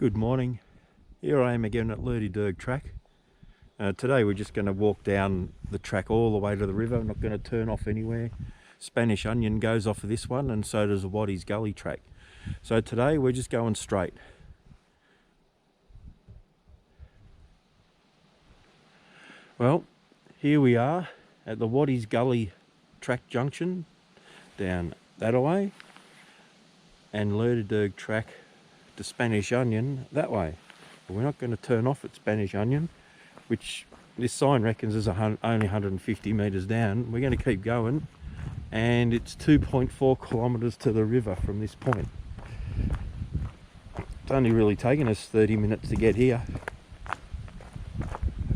Good morning. Here I am again at Lerderderg Track. Today we're just going to walk down the track all the way to the river. I'm not going to turn off anywhere. Spanish Onion goes off of this one, and so does the Watties Gully track. So today we're just going straight. Well, here we are at the Watties Gully track junction down that way, and Lerderderg Track to Spanish Onion that way. But we're not going to turn off at Spanish Onion, which this sign reckons is only 150 metres down. We're going to keep going, and it's 2.4 kilometres to the river from this point. It's only really taken us 30 minutes to get here.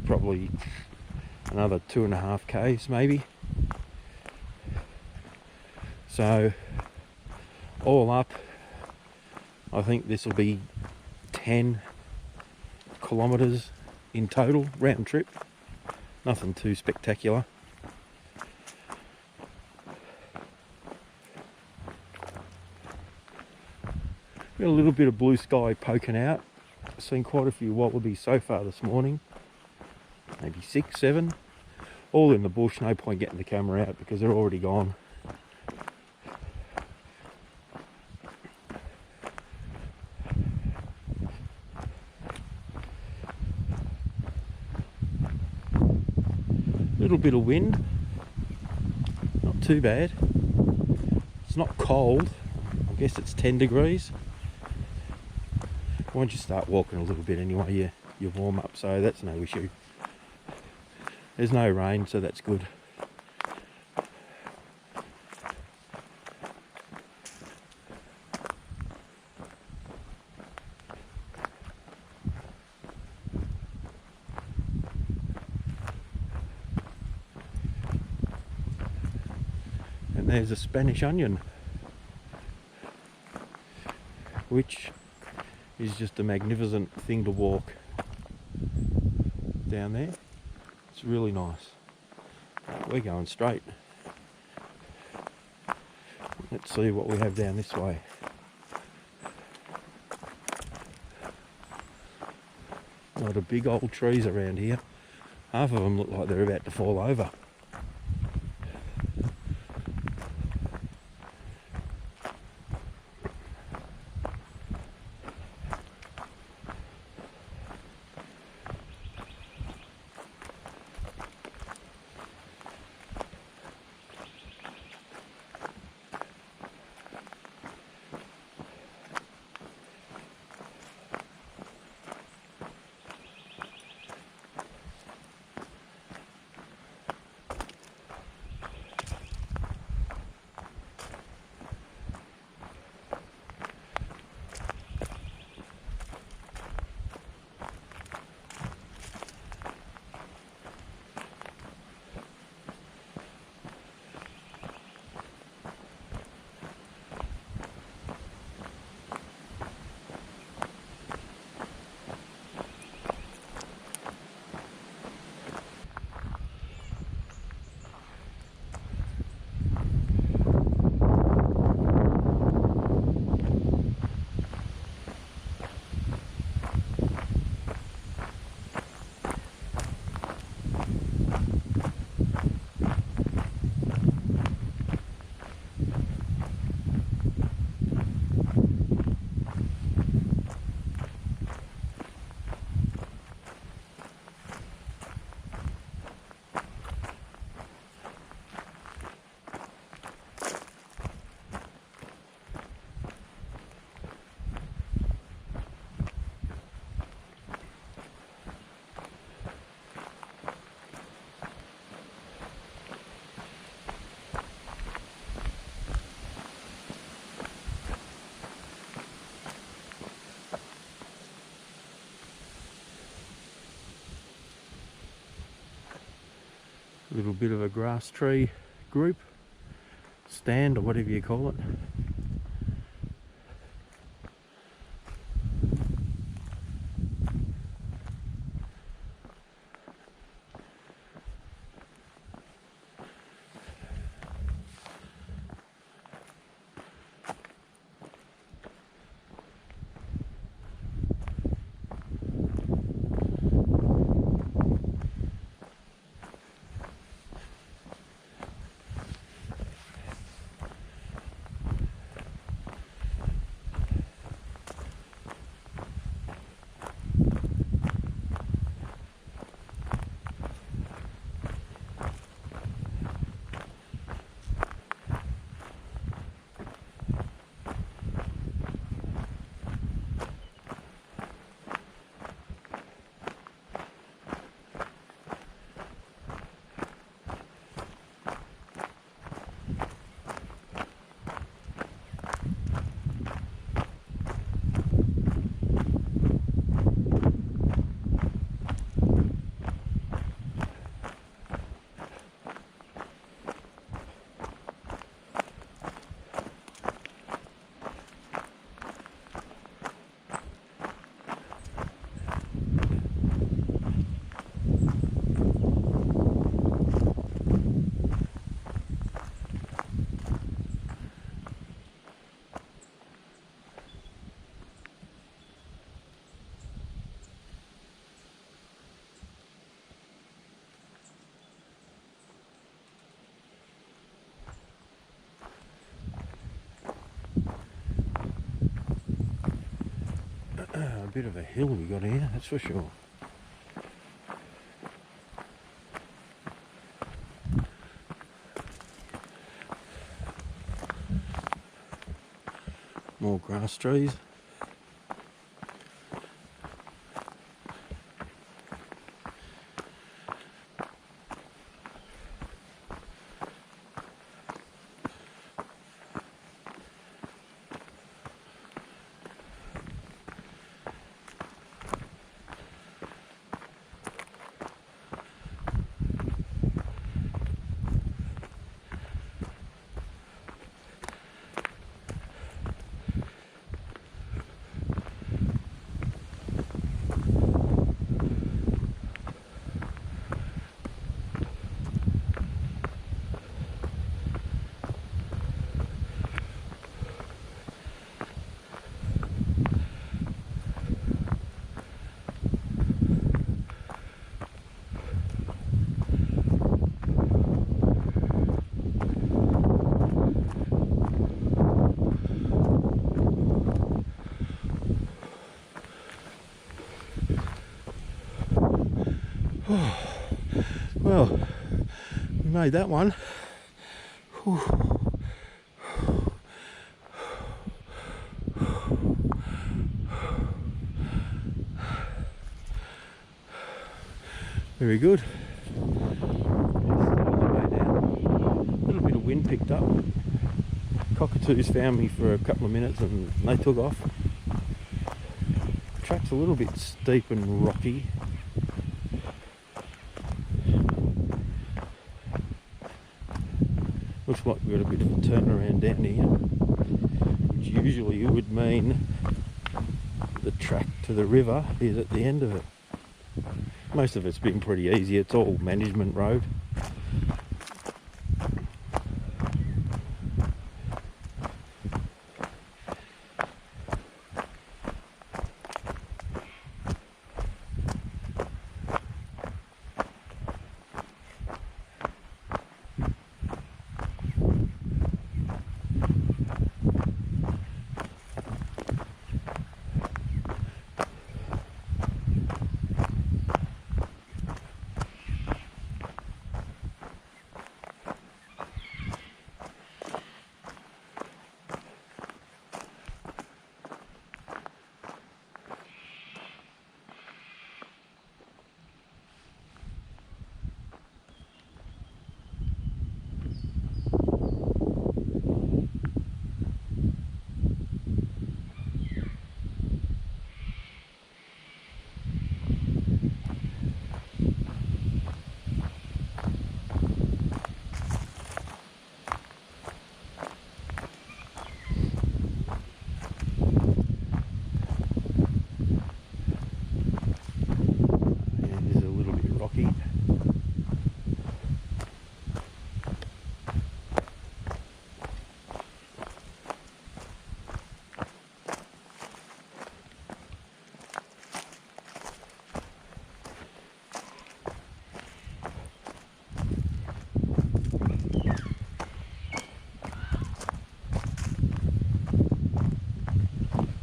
Probably another 2.5 k's maybe. So all up, I think this will be 10 kilometres in total, round trip. Nothing too spectacular. Got a little bit of blue sky poking out. I've seen quite a few wallabies so far this morning. Maybe 6, 7. All in the bush, no point getting the camera out because they're already gone. Little bit of wind, not too bad. It's not cold. I guess it's 10 degrees. Once you start walking a little bit anyway, you warm up, so that's no issue. There's no rain, so that's good. And there's a Spanish Onion, which is just a magnificent thing to walk down there. It's really nice. We're going straight. Let's see what we have down this way. A lot of big old trees around here. Half of them look like they're about to fall over. Little bit of a grass tree group, stand or whatever you call it. bit of a hill we got here, that's for sure. More grass trees. Well, we made that one. Very good. A little bit of wind picked up. Cockatoos found me for a couple of minutes and they took off. Track's a little bit steep and rocky. Looks like we've got a bit of a turnaround down here, which usually would mean the track to the river is at the end of it. Most of it's been pretty easy, it's all management road.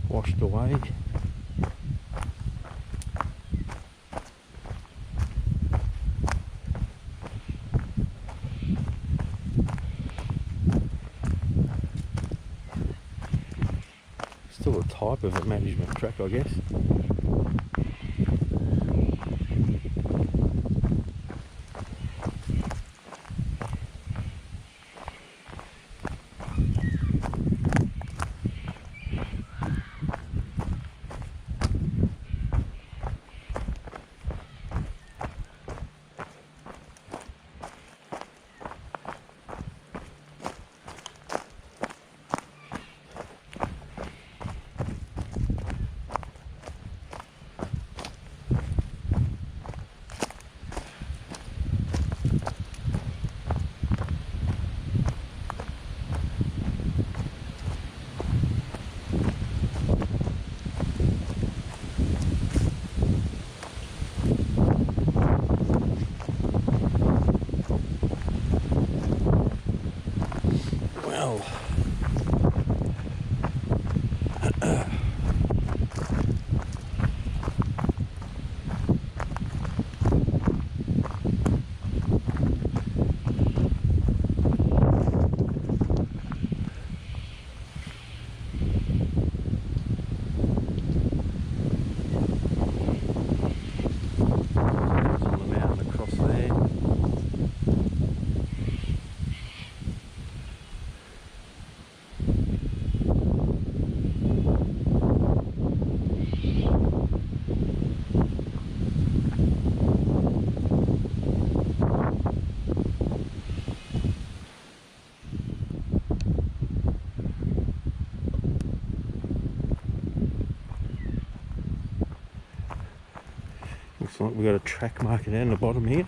Washed away. Still a type of a management track, I guess. Looks like we've got a track marker down the bottom here.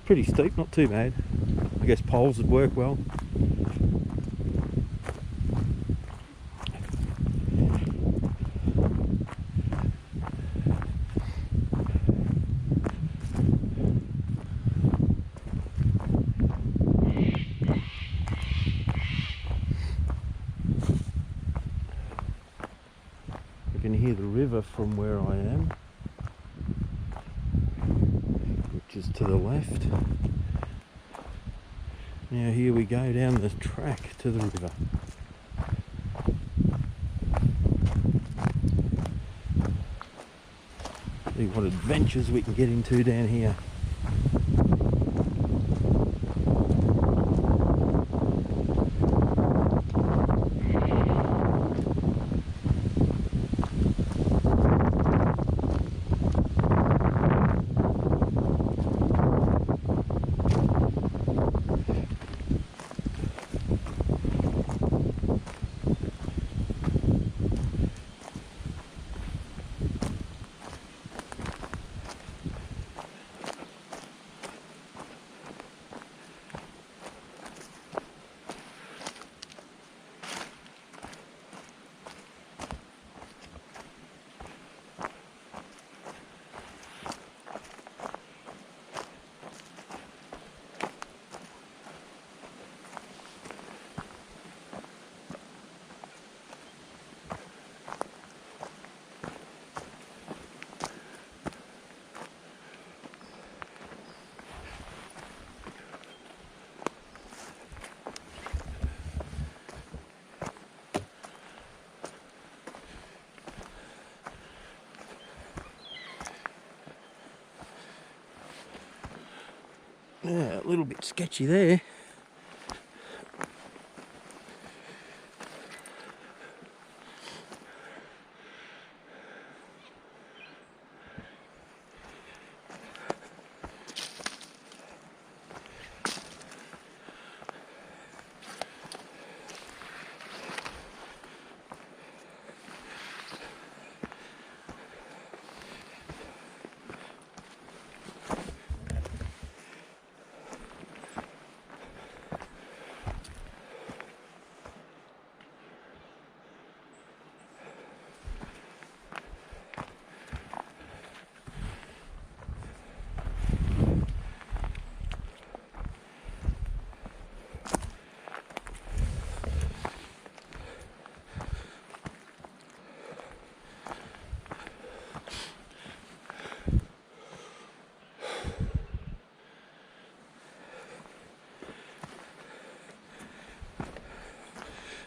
Pretty steep, not too bad. I guess poles would work well. I can hear the river from where I am, which is to the left. Now here we go down the track to the river. See what adventures we can get into down here. Yeah, a little bit sketchy there.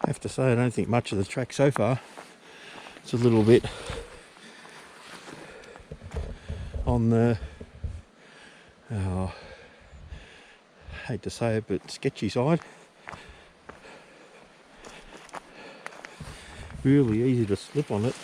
I have to say, I don't think much of the track so far. It's a little bit on the, hate to say it, but sketchy side. Really easy to slip on it.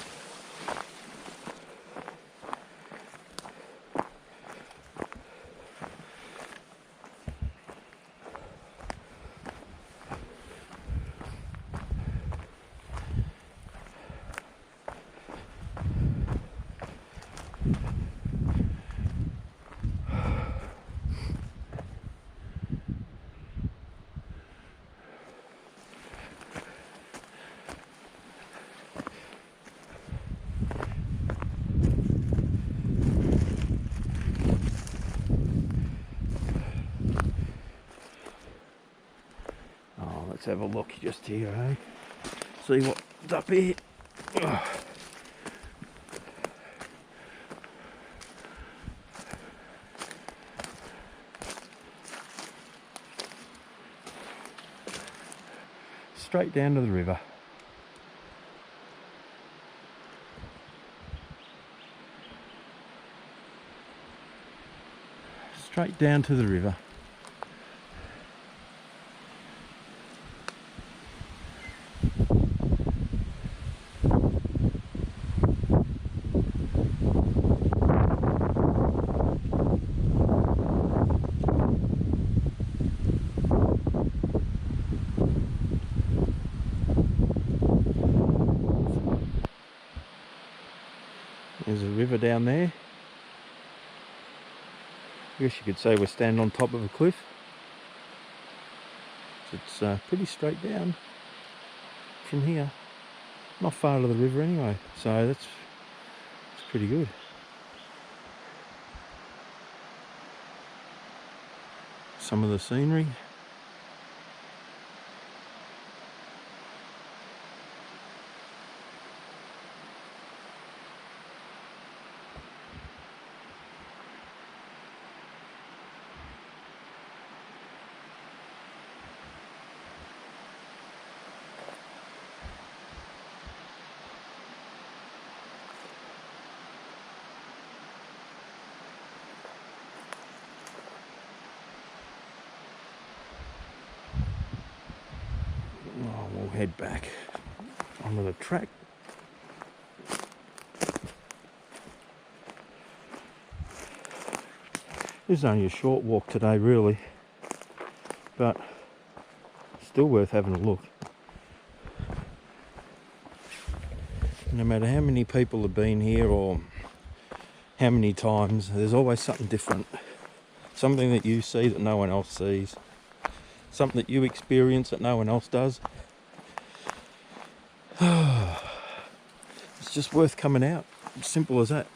Let's have a look just here, eh? See what's up here. Straight down to the river. Straight down to the river. There's a river down there. I guess you could say we're standing on top of a cliff. It's pretty straight down from here. Not far to the river anyway, so that's pretty good. Some of the scenery. We'll head back onto the track. This is only a short walk today really, but still worth having a look. No matter how many people have been here or how many times, there's always something different. Something that you see that no one else sees. Something that you experience that no one else does. It's just worth coming out. It's simple as that.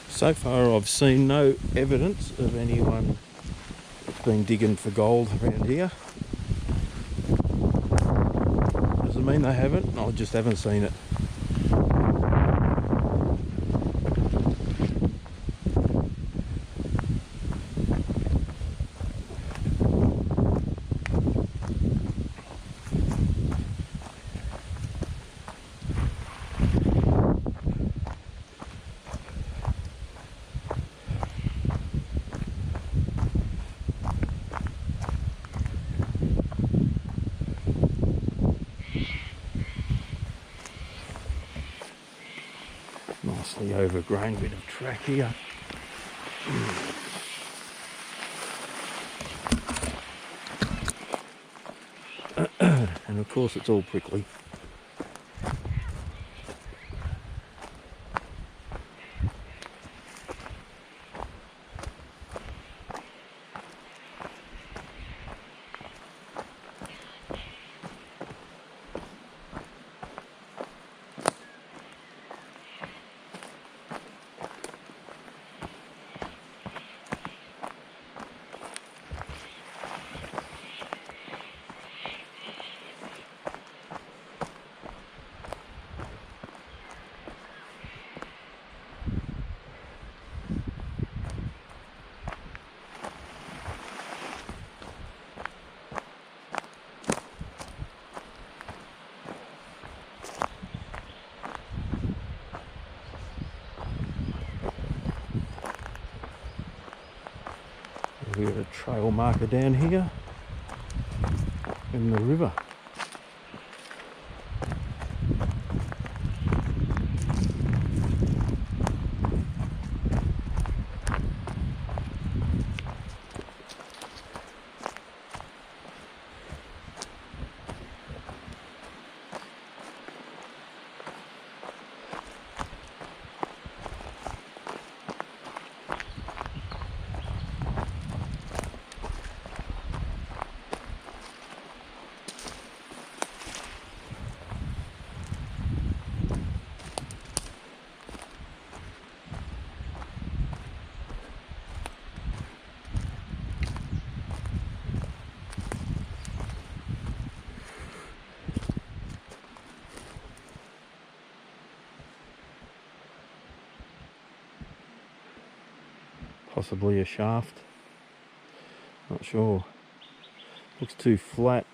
So far I've seen no evidence of anyone that's been digging for gold around here. Doesn't mean they haven't, I just haven't seen it. Nicely overgrown bit of track here. And of course it's all prickly. We've got a trail marker down here in the river. Possibly a shaft, not sure. Looks too flat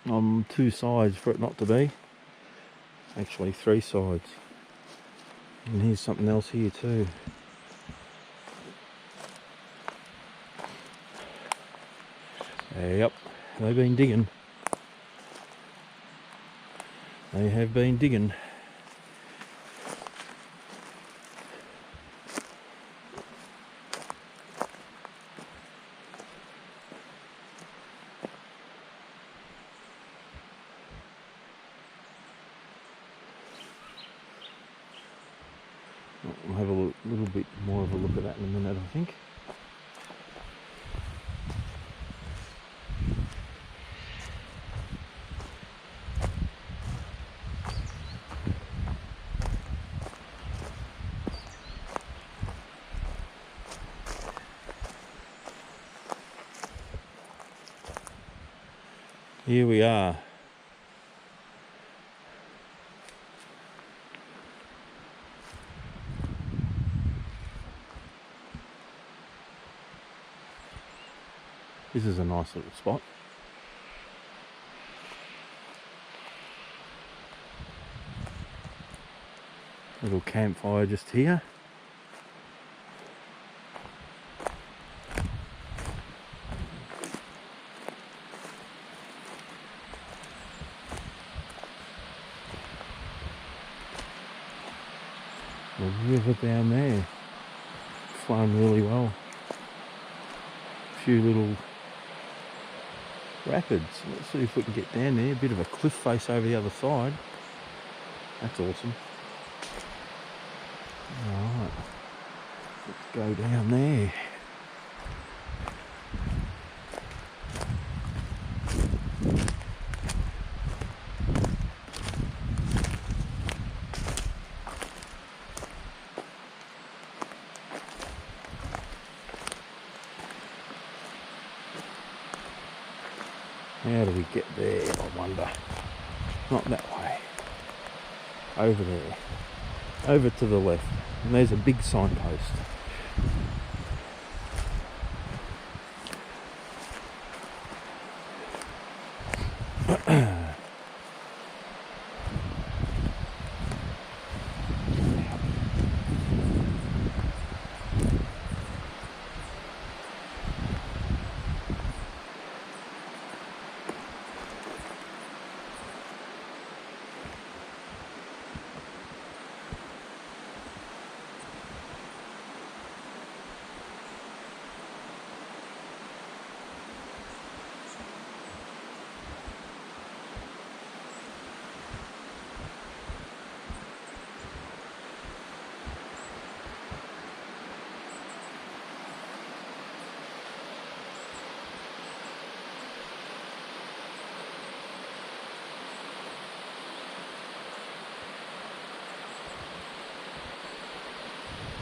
on two sides for it not to be. Actually 3 sides. And here's something else here too. Yep, they've been digging. They have been digging. We'll have a little bit more of a look at that in a minute, I think. Here we are. This is a nice little spot. Little campfire just here. The river down there, flowing really well. A few little rapids. Let's see if we can get down there. A bit of a cliff face over the other side. That's awesome. Alright, let's go down there. How do we get there, I wonder? Not that way. Over there. Over to the left. And there's a big signpost.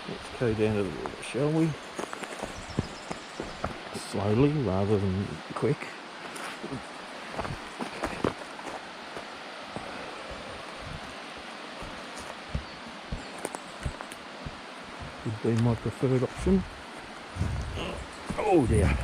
Let's go down to the river, shall we? Slowly rather than quick. Would be my preferred option. Oh dear.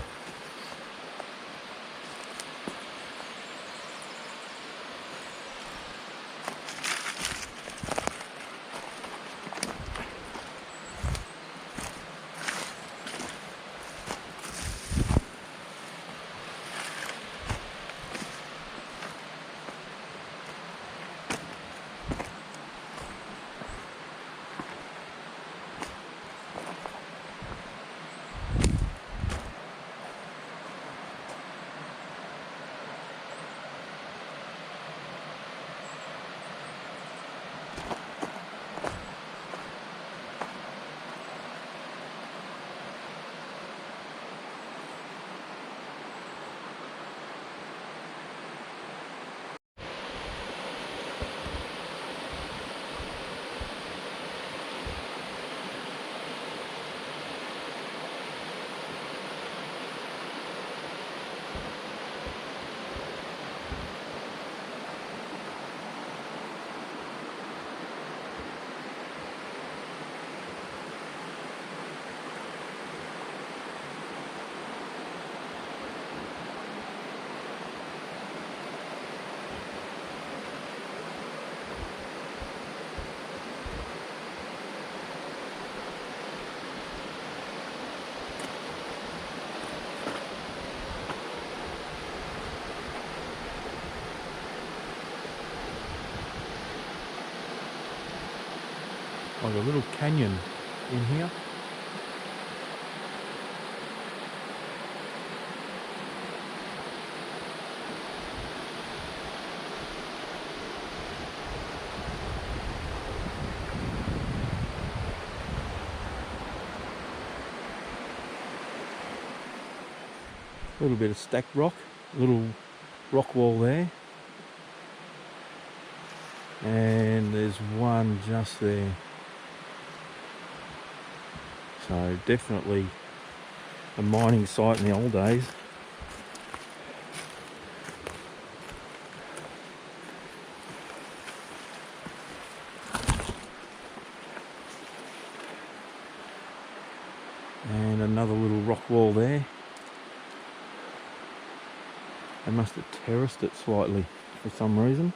Like a little canyon in here. A little bit of stacked rock, little rock wall there. And there's one just there. So definitely a mining site in the old days. And another little rock wall there. They must have terraced it slightly for some reason.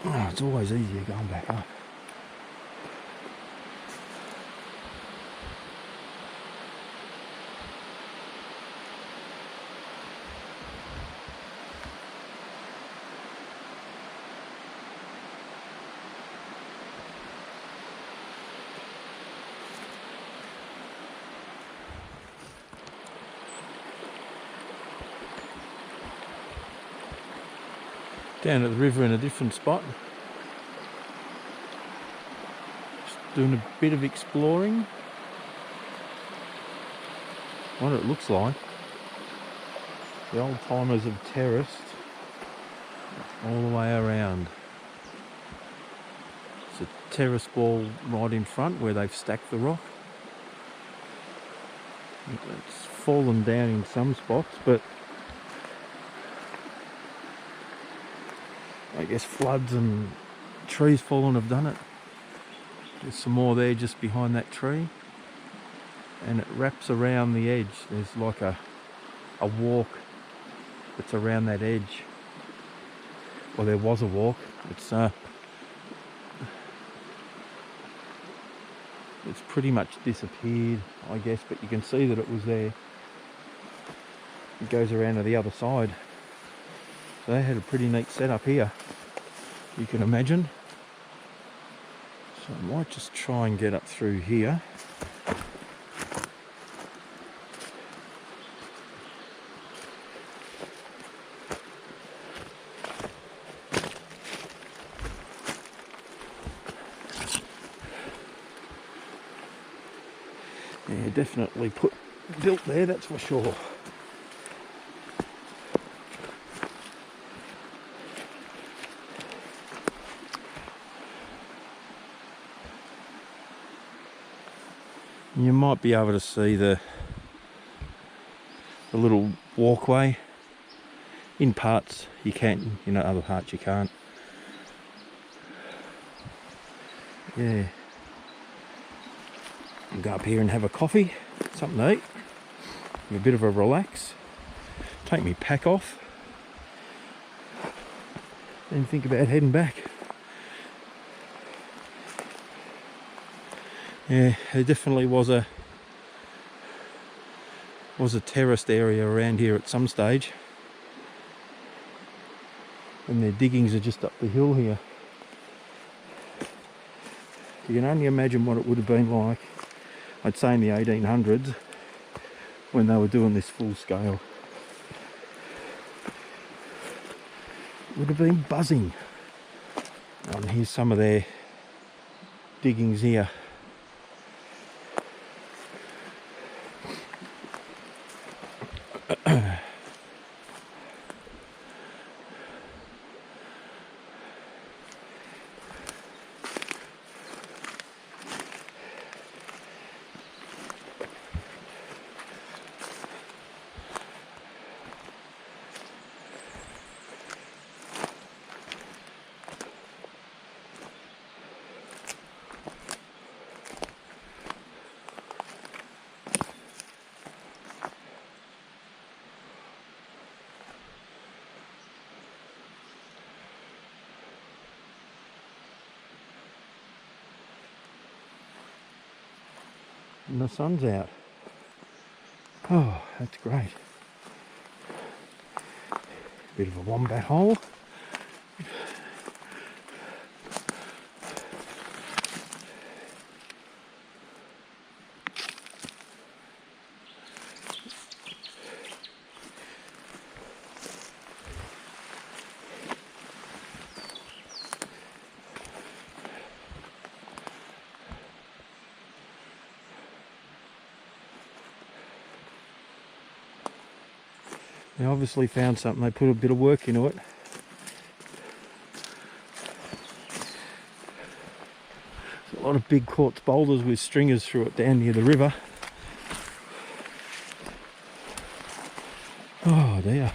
Oh, it's always easier going back up. Down at the river in a different spot. Just doing a bit of exploring. What it looks like. The old timers have terraced all the way around. It's a terrace wall right in front where they've stacked the rock. It's fallen down in some spots, but I guess floods and trees falling have done it. There's some more there just behind that tree, and it wraps around the edge. There's like a walk that's around that edge. Well, there was a walk. It's pretty much disappeared, I guess, but you can see that it was there. It goes around to the other side. So they had a pretty neat setup here, you can imagine. So I might just try and get up through here. Yeah, definitely built there, that's for sure. You might be able to see the little walkway. In parts you can, in other parts you can't. Yeah. I'll go up here and have a coffee, something to eat, have a bit of a relax, take my pack off, then think about heading back. Yeah, there definitely was a terraced area around here at some stage, and their diggings are just up the hill here. You can only imagine what it would have been like, I'd say in the 1800s, when they were doing this full scale. It would have been buzzing. And here's some of their diggings here. And the sun's out. Oh, that's great. Bit of a wombat hole. They obviously found something. They put a bit of work into it. There's a lot of big quartz boulders with stringers through it down near the river. Oh dear.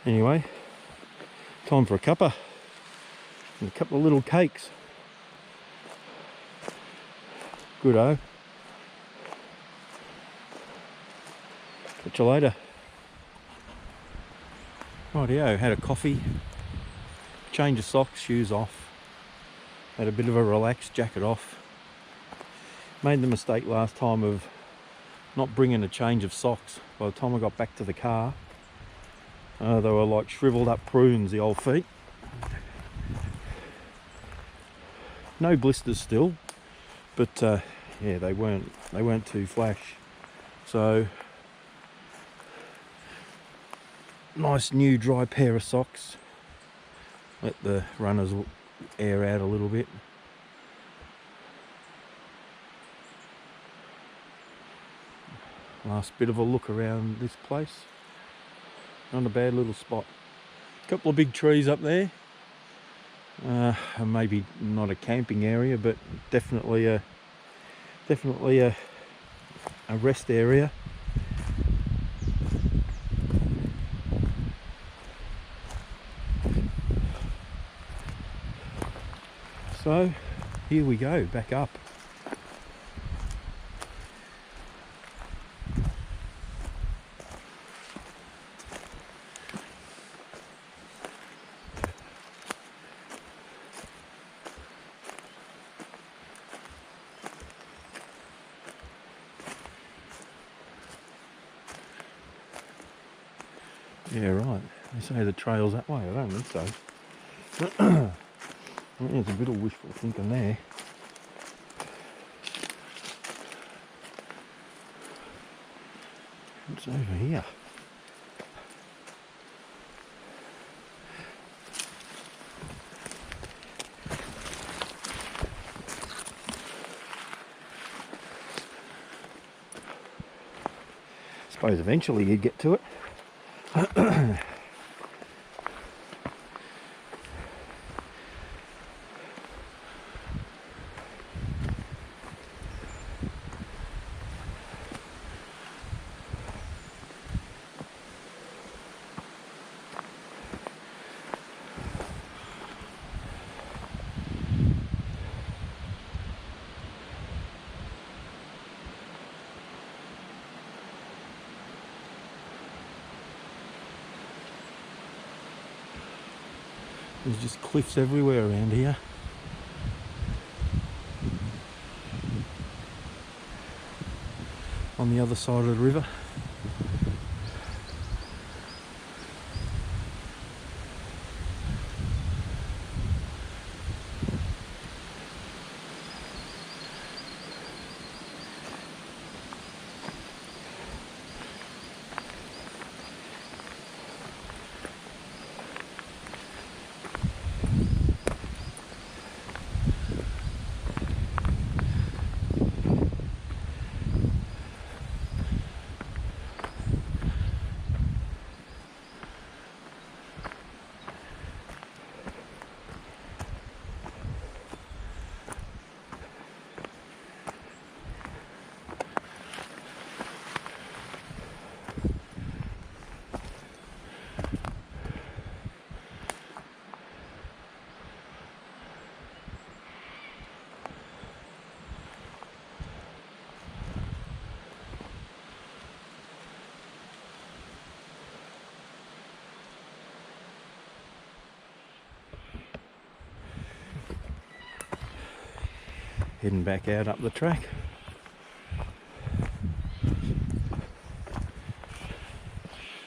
Anyway, time for a cuppa and a couple of little cakes. Good-o. Catch you later. Rightio, had a coffee, change of socks, shoes off, had a bit of a relaxed jacket off. Made the mistake last time of not bringing a change of socks. By the time I got back to the car, they were like shriveled up prunes, the old feet. No blisters still, but yeah, they weren't too flash. So nice new dry pair of socks. Let the runners air out a little bit. Last bit of a look around this place. Not a bad little spot. Couple of big trees up there. Maybe not a camping area, but definitely a rest area. So here we go, back up. Yeah, right. They say the trail's that way. I don't think so. I think there's a bit of wishful thinking there. What's over here? Suppose eventually you'd get to it. There's just cliffs everywhere around here. On the other side of the river. Heading back out up the track.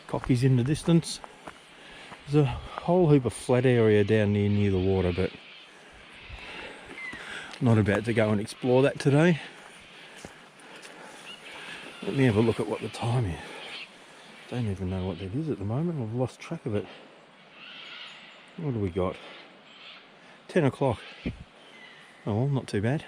Cockies in the distance. There's a whole heap of flat area down near the water, but I'm not about to go and explore that today. Let me have a look at what the time is. Don't even know what that is at the moment. I've lost track of it. What do we got? 10 o'clock. Oh, well, not too bad.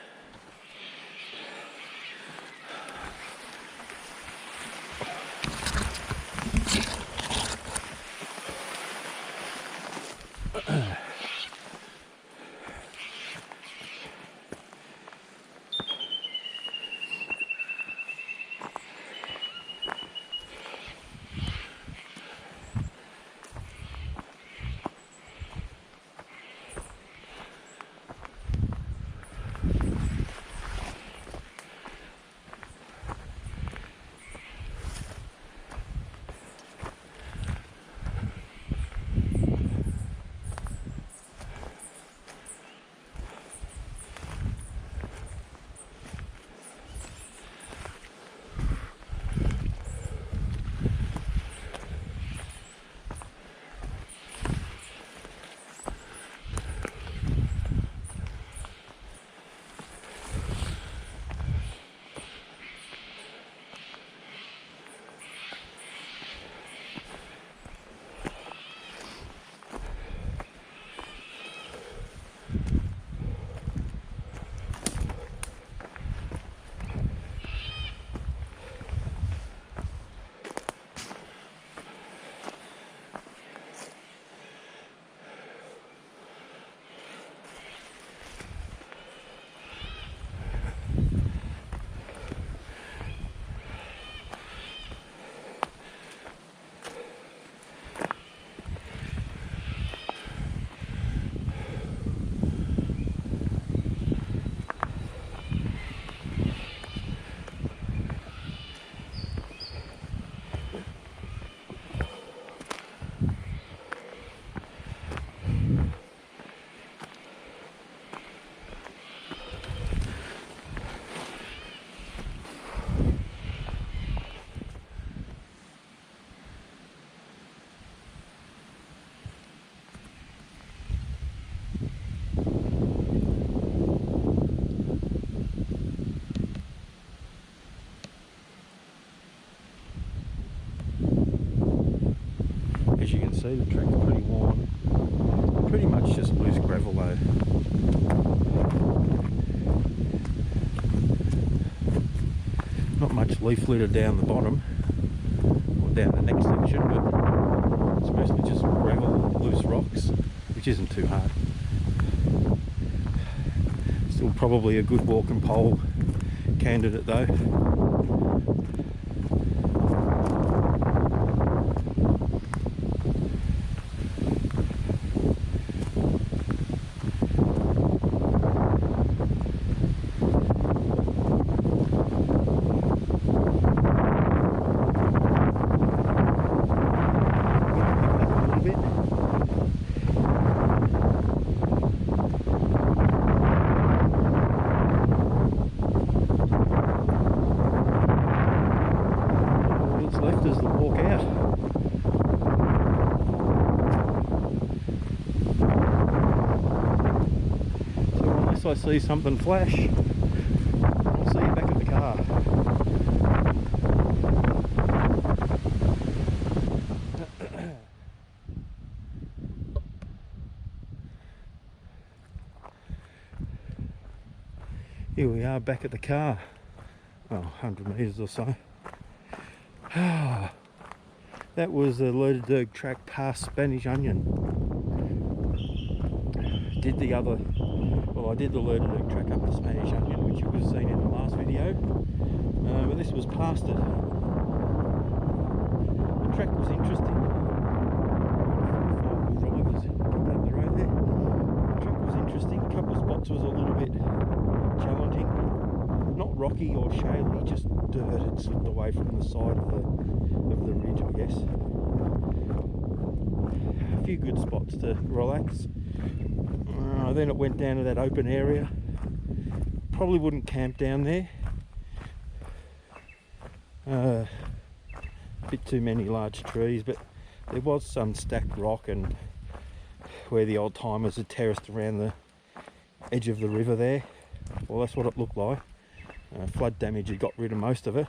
As you can see, the track's pretty worn. Pretty much just loose gravel though. Not much leaf litter down the bottom, or down the next section, but it's mostly just gravel, loose rocks, which isn't too hard. Still probably a good walking pole candidate though. Left is the walk out. So unless I see something flash, I'll see you back at the car. Here we are back at the car. Well, 100 metres or so. That was the Lerderderg Track past Spanish Onion. I did the Lerderderg Track up to Spanish Onion, which you would have seen in the last video, but this was past it. The track was interesting. Drivers coming up the road there. The track was interesting. A couple of spots was a little bit challenging. Not rocky or shaly, just dirt had slipped away from the side of the ridge, I guess. A few good spots to relax. Then it went down to that open area. Probably wouldn't camp down there. A bit too many large trees, but there was some stacked rock and where the old timers had terraced around the edge of the river there. Well, that's what it looked like. Flood damage had got rid of most of it,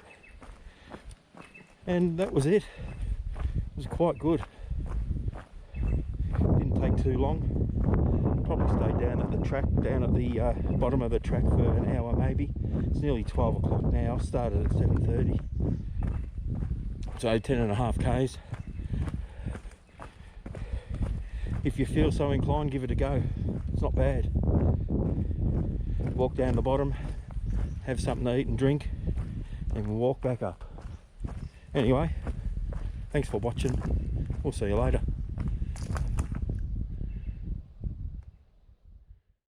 and that was it. It was quite good. Didn't take too long. Probably stayed down at the track, down at the bottom of the track for an hour maybe. It's nearly 12 o'clock now. Started at 7:30. So 10.5 k's. If you feel so inclined, give it a go. It's not bad. Walk down the bottom, have something to eat and drink, and we'll walk back up. Anyway, thanks for watching. We'll see you later.